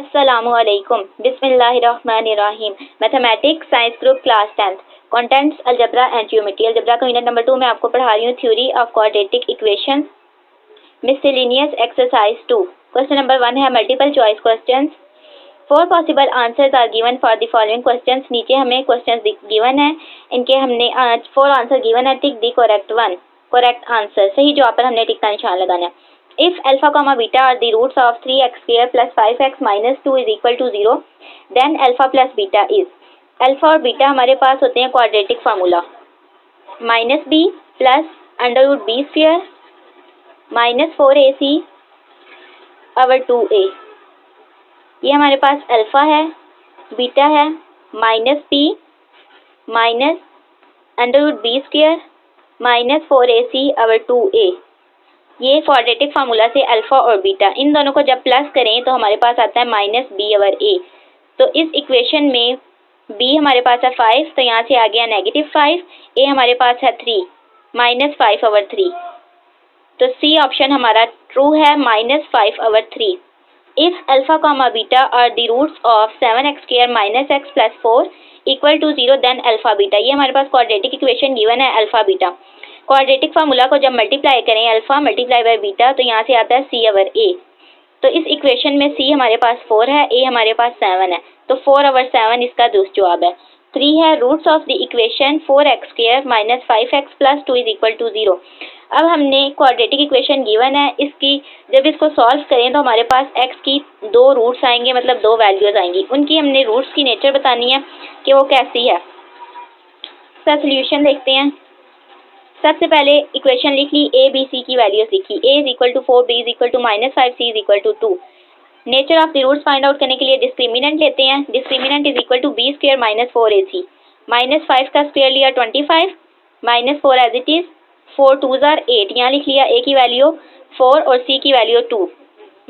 अस्सलामुअलैकुम बिस्मिल्लाहिर्रहमानिर्रहीम। Mathematics science group class 10th contents algebra and geometry. Algebra का unit number 2 में आपको पढ़ा रही हूँ theory of quadratic equation miscellaneous exercise 2। Question number 1 है multiple choice questions. 4 possible answers are given for the following questions. नीचे हमें questions given है, इनके हमने 4 आंसर गिवन है। टिक द करेक्ट आंसर, सही जवाब पर हमने टिक का निशान लगाना है। If alpha comma beta are the roots of 3x square plus 5x minus 2 is equal to 0, then alpha plus beta is। Alpha और बीटा हमारे पास होते हैं quadratic formula minus B plus under root B square minus 4ac over 2a। ये हमारे पास alpha है, beta है, minus B minus under root B square minus 4ac over 2a। ये क्वाड्रेटिक फार्मूला से अल्फा और बीटा इन दोनों को जब प्लस करें तो हमारे पास आता है माइनस बी ओवर ए। तो इस इक्वेशन में बी हमारे पास है 5, तो यहाँ से आ गया नेगेटिव 5। ए हमारे पास है 3 माइनस 5 ओवर 3। तो सी ऑप्शन हमारा ट्रू है, minus 5 over 3। If alpha comma beta are the roots of 7x square minus x plus 4 equal to 0, then alpha beta. ये हमारे पास क्वाड्रेटिक इक्वेशन गिवन है अल्फा बीटा। क्वाड्रेटिक फार्मूला को जब multiply करें alpha multiply by beta तो यहाँ से आता है सी ओवर ए। तो इस इक्वेशन में सी हमारे पास 4 है, ए हमारे पास 7 है, तो 4 ओवर 7 इसका दूसरा जवाब है। 3 है roots of the equation 4x square minus 5x plus 2 is equal to 0। अब हमने क्वाड्रेटिक इक्वेशन गिवन है, इसकी जब इसको सॉल्व करें तो हमारे पास x की 2 रूट्स आएंगे, मतलब 2 वैल्यूज आएंगी। उनकी हमने रूट्स की नेचर बतानी है कि वो कैसी है। इसका सोल्यूशन देखते हैं। सबसे पहले इक्वेशन लिख ली, ए बी सी की वैल्यूज लिखी। A is equal to 4, B is equal to minus 5, C is equal to 2। Nature of the roots find out करने के लिए डिस्क्रिमिनेंट लेते हैं। Discriminant is equal to B square minus 4ac। Minus 5 का square लिया 25 minus 4 as it is, 4 2s are 8। यहाँ लिख लिया ए की वैल्यू 4 और सी की वैल्यू 2।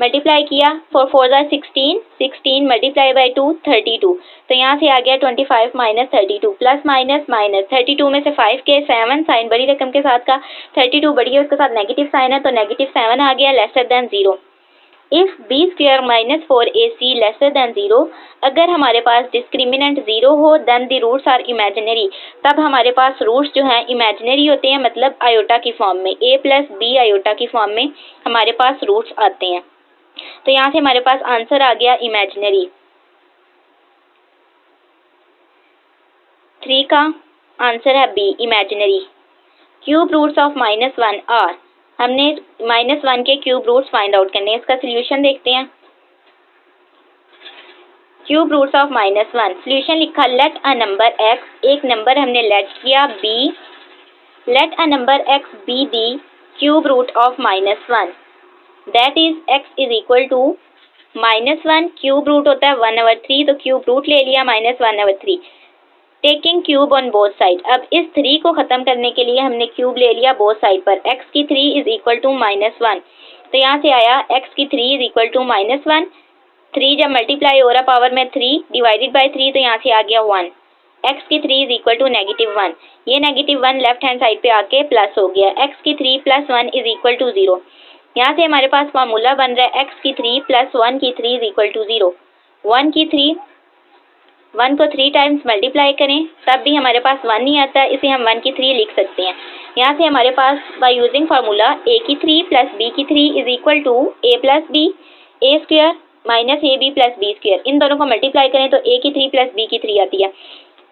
मल्टीप्लाई किया, 4 4s आर 16, 16 मल्टीप्लाई बाई 2 32। तो यहाँ से आ गया 25 माइनस 32 प्लस माइनस माइनस 32 में से 5 के 7 साइन बड़ी रकम के साथ का 32 बड़ी है, उसके साथ नेगेटिव साइन है तो नेगेटिव 7 आ गया lesser than 0। If B square minus 4ac lesser than 0, अगर हमारे पास डिस्क्रिमिनेंट 0 हो then the roots are imaginary. तब हमारे पास रूट्स जो हैं इमेजिनरी होते हैं, मतलब आयोटा की फॉर्म में, a प्लस बी आयोटा की फॉर्म में हमारे पास रूट्स आते हैं। तो यहाँ से हमारे पास आंसर आ गया इमेजिनरी। 3 का आंसर है B imaginary. Cube roots of minus 1 are, हमने माइनस 1 के क्यूब रूट्स फाइंड आउट करने हैं। इसका सोल्यूशन देखते हैं। Cube roots of minus 1, solution लिखा लेट अ नंबर x, एक नंबर हमने लेट किया b, let a number x be the cube root of minus 1, that is x is equal to minus 1 cube root होता है 1 over 3, तो cube root ले लिया minus 1 over 3। Taking cube on both side, अब इस 3 को खत्म करने के लिए हमने क्यूब ले लिया बोथ साइड पर। x की 3 इज इक्वल टू माइनस 1, तो यहाँ से आया x की 3 इज इक्वल टू माइनस 1। 3 जब मल्टीप्लाई हो रहा पावर में 3 डिवाइडेड बाई 3, तो यहाँ से आ गया 1। x की 3 इज इक्वल टू नेगेटिव 1, ये नेगेटिव 1 लेफ्ट हैंड साइड पे आके प्लस हो गया। x की 3 प्लस 1 इज इक्वल टू 0। यहाँ से हमारे पास फार्मूला बन रहा है x की 3 प्लस 1 की 3 इज इक्वल टू 0। 1 की 3, 1 को 3 टाइम्स मल्टीप्लाई करें तब भी हमारे पास 1 नहीं आता, इसे हम 1 की 3 लिख सकते हैं। यहाँ से हमारे पास बाय यूजिंग फार्मूला a की 3 प्लस b की 3 is equal to a plus b, a square minus a b plus b square. इन दोनों को मल्टीप्लाई करें तो a की 3 प्लस b की 3 आती है।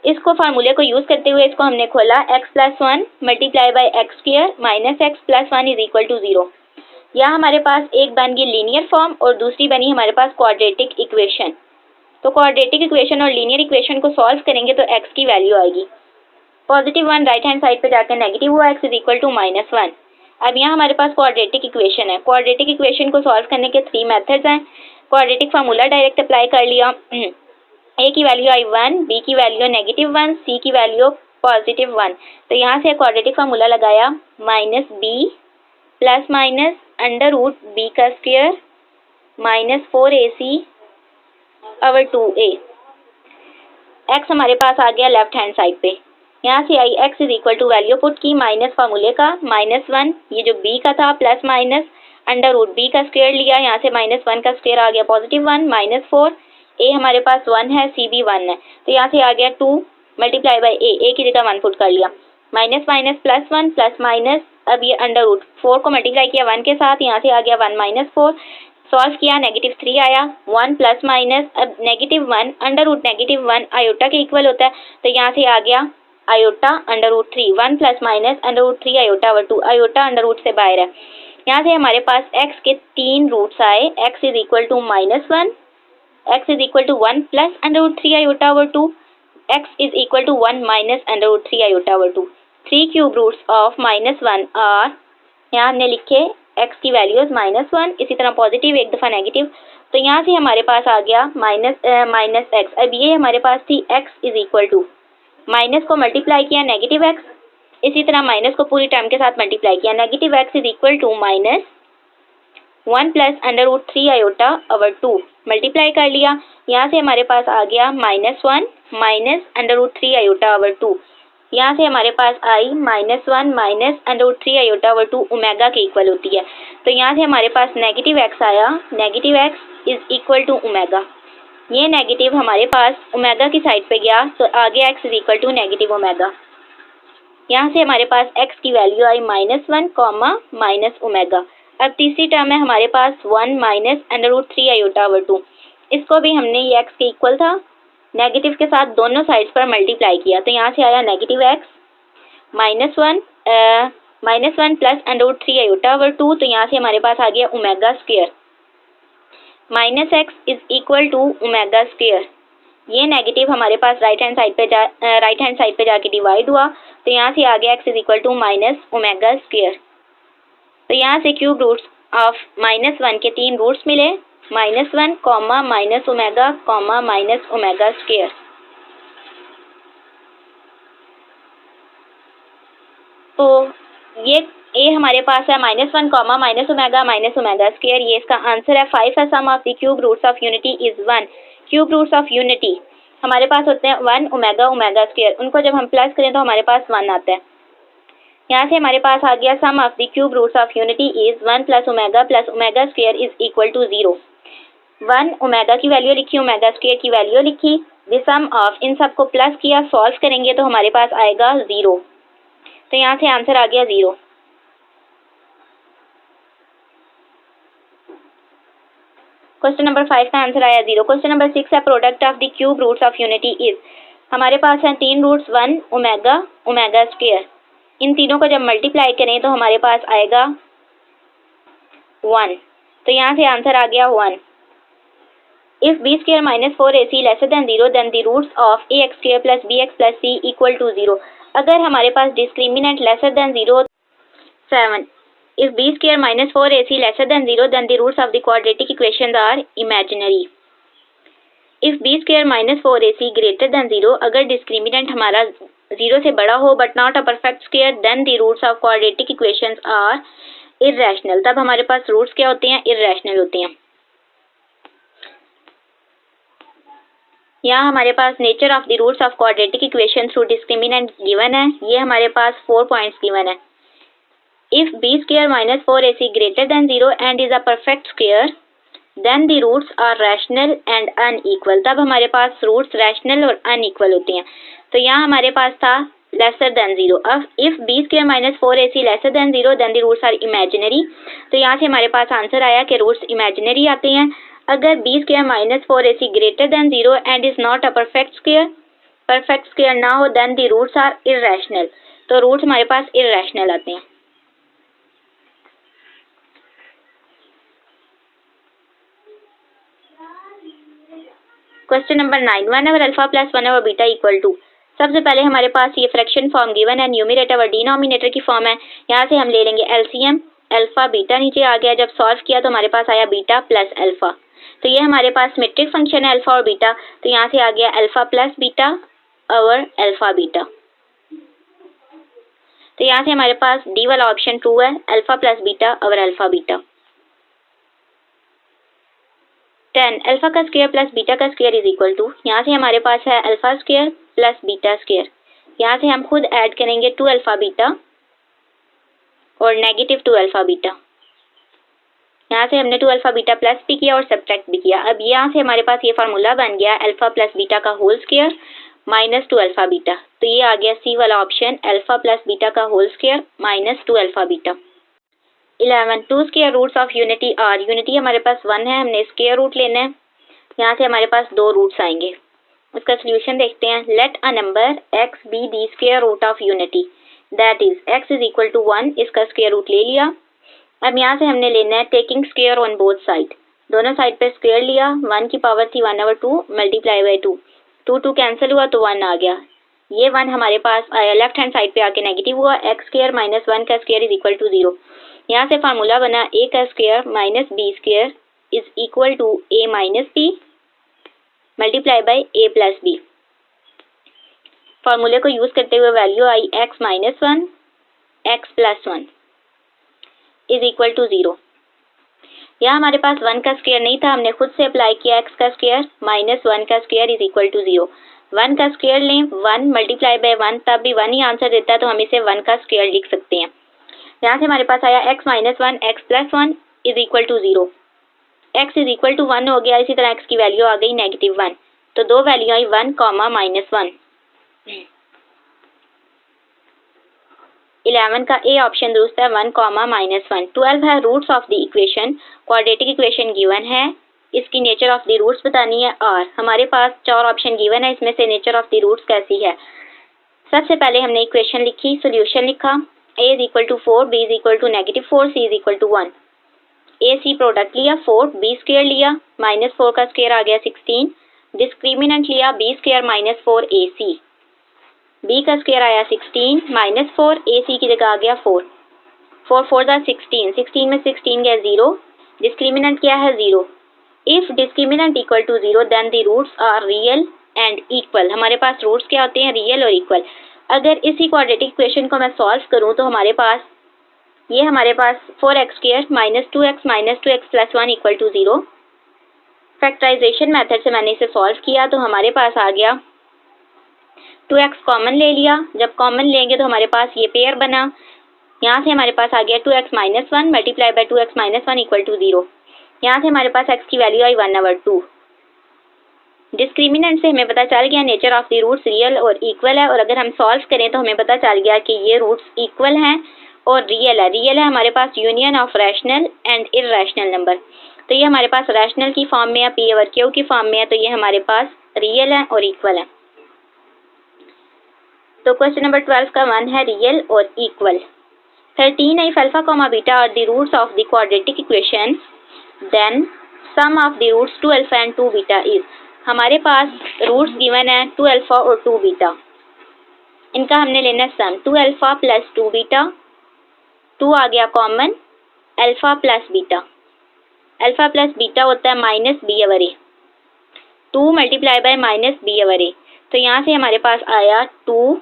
इसको फार्मूले को यूज करते हुए इसको हमने खोला, x plus 1 multiply by x square minus x plus 1 is equal to 0। यहाँ हमारे पास एक बन गई लीनियर फॉर्म और दूसरी बनी हमारे पास क्वाड्रेटिक इक्वेशन। तो क्वाड्रेटिक इक्वेशन और लीनियर इक्वेशन को सॉल्व करेंगे तो x की वैल्यू आएगी पॉजिटिव 1, राइट हैंड साइड पे जाकर नेगेटिव हुआ, x is equal to minus 1। अब यहाँ हमारे पास क्वाड्रेटिक इक्वेशन है। क्वाड्रेटिक इक्वेशन को सॉल्व करने के 3 मेथड्स हैं। क्वाड्रेटिक फार्मूला डायरेक्ट अप्लाई कर लिया। a की वैल्यू आई 1, b की वैल्यू नेगेटिव 1, c की वैल्यू पॉजिटिव 1। तो यहाँ से क्वाड्रेटिक फार्मूला लगाया, minus b plus minus under root b का square minus 4ac over 2a। x हमारे पास आ गया लेफ्ट हैंड साइड पे। यहाँ से आई x is equal to value put की माइनस फार्मूले का माइनस 1, ये जो b का था plus minus under root b का स्क्वायर लिया, यहाँ से -1 का स्क्वायर आ गया +1 -4, ए हमारे पास 1 है, सी भी 1 है, तो यहाँ से आ गया 2 मल्टीप्लाई बाई ए की जगह 1 पुट कर लिया, माइनस माइनस +1 प्लस माइनस, अब ये अंडर रूट 4 को मल्टीप्लाई किया 1 के साथ, यहाँ से आ गया 1 - 4, सॉल्व किया -3 आया, 1 प्लस माइनस, अब -1 अंडर रूट -1 आयोटा के इक्वल होता है, तो यहाँ से आ गया iota under root 3, 1 plus minus under root 3 iota over 2, iota under root से बाहर है। यहाँ से हमारे पास x के 3 रूट्स आए, x is equal to -1, x is equal to 1 plus under root 3 iota over 2, x is equal to 1 minus under root 3 iota over 2। 3 cube roots of -1 are, यहाँ हमने लिखे x की वैल्यूज -1, इसी तरह पॉजिटिव एक दफ़ा नेगेटिव, तो यहाँ से हमारे पास आ गया माइनस x। अब ये हमारे पास थी x is equal to, minus को मल्टीप्लाई किया -x, इसी तरह माइनस को पूरी टर्म के साथ मल्टीप्लाई किया, -x is equal to -1 plus under root 3 iota over 2 multiply कर लिया, यहाँ से हमारे पास आ गया -1 minus under root 3 iota over 2, यहाँ से हमारे पास आई -1 minus under root 3 iota over 2 omega के इक्वल होती है, तो यहाँ से हमारे पास -x आया, -x is equal to omega, ये नेगेटिव हमारे पास ओमेगा की साइड पे गया, तो आ गया x is equal to negative omega. यहाँ से हमारे पास x की वैल्यू आई -1 माइनस ओमेगा। अब तीसरी टर्म है हमारे पास 1 minus under root 3 iota over 2, इसको भी हमने ये x के इक्वल था, नेगेटिव के साथ दोनों साइड्स पर मल्टीप्लाई किया, तो यहाँ से आया -x -1 plus under root 3 iota over 2, तो यहाँ से हमारे पास आ गया omega square, -x is equal to omega square, ये नेगेटिव हमारे पास राइट हैंड साइड पे जाके डिवाइड हुआ, तो यहाँ से आ गया x is equal to minus omega square. तो यहाँ से क्यूब रूट्स ऑफ -1 के 3 रूट्स मिले, -1 माइनस ओमेगा स्क्वायर। तो ये हमारे पास है -1 माइनस ओमेगा स्क्वायर, ये इसका आंसर है। 5 है sum of the cube roots of unity is 1। Cube roots of unity हमारे पास होते हैं 1 ओमेगा स्क्वायर, उनको जब हम प्लस करें तो हमारे पास 1 आता है। यहाँ से हमारे पास आ गया sum of the cube roots of unity is 1 plus omega square is equal to 0। 1 omega की वैल्यू लिखी, ओमेगा स्क्वायर की वैल्यू लिखी, द सम ऑफ इन सब को प्लस किया, सॉल्व करेंगे तो हमारे पास आएगा 0, तो यहाँ से आंसर आ गया 0। क्वेश्चन नंबर 5 का आंसर आया 0। क्वेश्चन नंबर 6 है product of the cube roots of unity is, हमारे पास हैं 3 रूट्स 1 ओमेगा स्क्वायर, इन तीनों को जब मल्टीप्लाई करें तो हमारे पास आएगा 1, तो यहाँ से आंसर आ गया 1। If b square minus 4ac lesser than 0 then the roots of ax square plus bx plus c equal to 0। अगर हमारे पास discriminant lesser than 0, 7, if b square minus 4ac lesser than 0 then the roots of the quadratic equations are imaginary। if b square minus 4ac greater than 0, अगर discriminant हमारा 0 से बड़ा हो but not a perfect square then the roots of quadratic equations are irrational। तब हमारे पास roots क्या होते हैं, irrational होते हैं। यहाँ हमारे पास nature of the roots of quadratic equation through discriminant given है, ये हमारे पास 4 पॉइंट्स गिवन है। If b square minus 4ac greater than 0 and is a perfect square, then the roots are rational and unequal। तब हमारे पास roots rational और unequal होते हैं। तो यहाँ हमारे पास था lesser than 0। अब if b square minus 4ac lesser than 0 then the roots are imaginary, तो यहाँ से हमारे पास आंसर आया कि रूट्स इमेजिनरी आते हैं। अगर b square minus 4ac greater than 0 and is not a perfect square ना हो then the roots are irrational, तो रूट्स हमारे पास irrational आते हैं। Question number 9, 1 alpha plus 1 beta equal to. सबसे पहले हमारे पास ये फ्रैक्शन फॉर्म गिवन है, न्यूमरेटर और डिनोमिनेटर की फॉर्म है। यहाँ से हम ले लेंगे एलसीएम, अल्फा बीटा नीचे आ गया, जब सॉल्व किया तो हमारे पास आया बीटा प्लस अल्फा। तो ये हमारे पास सिमेट्रिक फंक्शन है अल्फा और बीटा, तो यहाँ से आ गया अल्फा प्लस बीटा और अल्फा बीटा। तो यहाँ से हमारे पास डी वाला ऑप्शन ट्रू है, अल्फा प्लस बीटा और अल्फा बीटा। 10 अल्फा का स्क्वायर प्लस बीटा का स्क्वायर इज इक्वल टू, यहाँ से हमारे पास है alpha square plus beta square, यहाँ से हम खुद ऐड करेंगे 2 अल्फा बीटा और -2 अल्फा बीटा। यहाँ से हमने 2 अल्फा बीटा प्लस भी किया और सब्ट्रैक्ट भी किया। अब यहाँ से हमारे पास ये फार्मूला बन गया अल्फा प्लस बीटा का whole square minus 2 alpha beta. तो ये आ गया सी वाला ऑप्शन, अल्फा प्लस बीटा का whole square minus 2 alpha beta. 11 2 square roots of unity are. Unity हमारे पास 1 है, हमने स्क्वायर रूट लेना है। यहाँ से हमारे पास 2 रूट्स आएंगे। उसका सोल्यूशन देखते हैं। Let a number x be the square root of unity that is x is equal to 1। इसका स्क्वायर रूट ले लिया। अब यहाँ से हमने लेना है taking square on both side. दोनों साइड पे स्क्वायर लिया। 1 की पावर थी 1/2 मल्टीप्लाई बाई 2। 2 कैंसिल हुआ तो 1 आ गया। ये 1 हमारे पास आया लेफ्ट हैंड साइड पे आके नेगेटिव हुआ। x स्क्वायर माइनस 1 का स्क्वायर इज इक्वल टू 0। यहाँ से फार्मूला बना a का square minus b square is equal to a minus b multiply by a plus b. फार्मूले को यूज करते हुए वैल्यू आई x minus 1 x plus 1 is equal to 0। यहाँ हमारे पास 1 का स्क्वायर नहीं था, हमने खुद से अप्लाई किया x का स्क्वायर माइनस 1 का स्क्वायर इज इक्वल टू 0। 1 का स्क्वायर लें 1 मल्टीप्लाई बाई 1 तब भी 1 ही आंसर देता है, तो हम इसे 1 का स्क्वायर लिख सकते हैं। यहाँ से हमारे पास आया x minus 1 x plus 1 is equal to 0। x is equal to 1 हो गया। इसी तरह x की वैल्यू आ गई नेगेटिव 1। तो दो वैल्यू आई 1 कॉमा माइनस 1। 11 का ए ऑप्शन दुरुस्त है, 1 कॉमा माइनस 1। 12 है roots of the equation. Quadratic equation given है, इसकी नेचर ऑफ द रूट्स बतानी है। और हमारे पास 4 ऑप्शन गिवन है, इसमें से नेचर ऑफ द रूट्स कैसी है। सबसे पहले हमने इक्वेशन लिखी, सोल्यूशन लिखा। a is equal to 4 b is equal to negative 4 c is equal to 1। a c product लिया 4 b स्क्वायर लिया माइनस 4 का स्क्वायर आ गया 16। डिस्क्रिमिनेंट लिया b square minus 4 ac। b का स्क्वायर आया 16 माइनस 4 ac की जगह आ गया 4। 4 4 जा 16। 16 में 16 गया 0। डिस्क्रिमिनेंट क्या है 0। If discriminant equal to 0 then the roots are real and equal. हमारे पास रूट्स क्या होते हैं, रियल और इक्वल। अगर इसी क्वाड्रेटिक इक्वेशन को मैं सॉल्व करूं तो हमारे पास 4x square minus 2x plus 1 equal to 0। Factorization method से मैंने इसे सॉल्व किया तो हमारे पास आ गया 2x कॉमन ले लिया। जब कॉमन लेंगे तो हमारे पास ये पेयर बना। यहाँ से हमारे पास आ गया 2x minus 1 multiply by 2x minus 1 equal to 0। यहाँ से हमारे पास x की वैल्यू आई 1/2। डिस्क्रिमिनेंट से हमें पता चल गया nature of the roots real और इक्वल है। और अगर हम सॉल्व करें तो हमें पता चल गया कि ये रूट्स इक्वल हैं और रियल है। रियल है हमारे पास union of rational and irrational number. तो ये हमारे पास रैशनल की फॉर्म में है, p ओवर q की फॉर्म में है, तो ये हमारे पास रियल है और इक्वल है। तो क्वेश्चन नंबर 12 का 1 है रियल और इक्वल। 13 है if alpha comma beta are the roots of the quadratic equation then sum of the roots 2 alpha and 2 beta is. हमारे पास रूट्स गिवन है 2 अल्फा और 2 बीटा। इनका हमने लेना सम 2 अल्फा प्लस 2 बीटा। 2 आ गया common, alpha plus beta. Alpha plus beta होता है minus b over a. 2 multiply by minus b over a. तो यहाँ से हमारे पास आया 2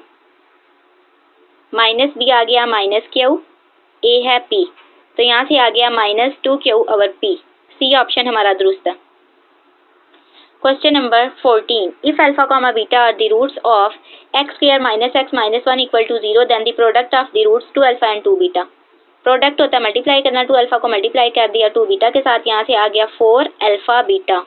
माइनस बी आ गया माइनस क्यू, ए है पी। तो यहाँ से आ गया minus 2q over p. C option हमारा दुरुस्त है। Question number 14 if alpha comma beta are the roots of x square minus x minus 1 equal to 0 then the product of the roots 2 alpha and 2 beta. Product होता है multiply करना, 2 alpha को multiply कर दिया 2 beta के साथ। यहाँ से आ गया 4 अल्फा बीटा।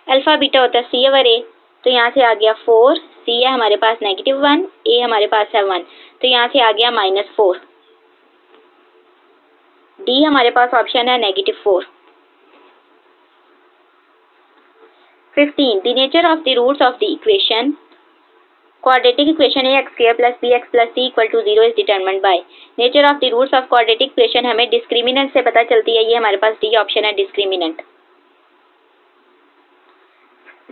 अल्फा बीटा होता है सी ओवर ए। तो यहाँ से आ गया 4, सी है हमारे पास नेगेटिव 1, ए हमारे पास है 1। तो यहाँ से आ गया माइनस 4। डी हमारे पास ऑप्शन है negative 4। 15 the nature of the roots of the equation quadratic equation ax square plus bx plus c equal to 0 is determined by। nature of the roots of quadratic equation हमें discriminant से पता चलती है। ये हमारे पास D option है discriminant.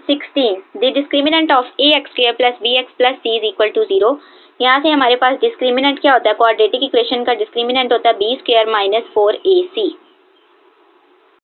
16 the discriminant of ax square plus bx plus c is equal to 0। यहाँ से हमारे पास डिस्क्रिमिनेंट क्या होता है, क्वाड्रेटिक इक्वेशन का डिस्क्रिमिनेंट होता है बी स्क्वायर माइनस 4ac।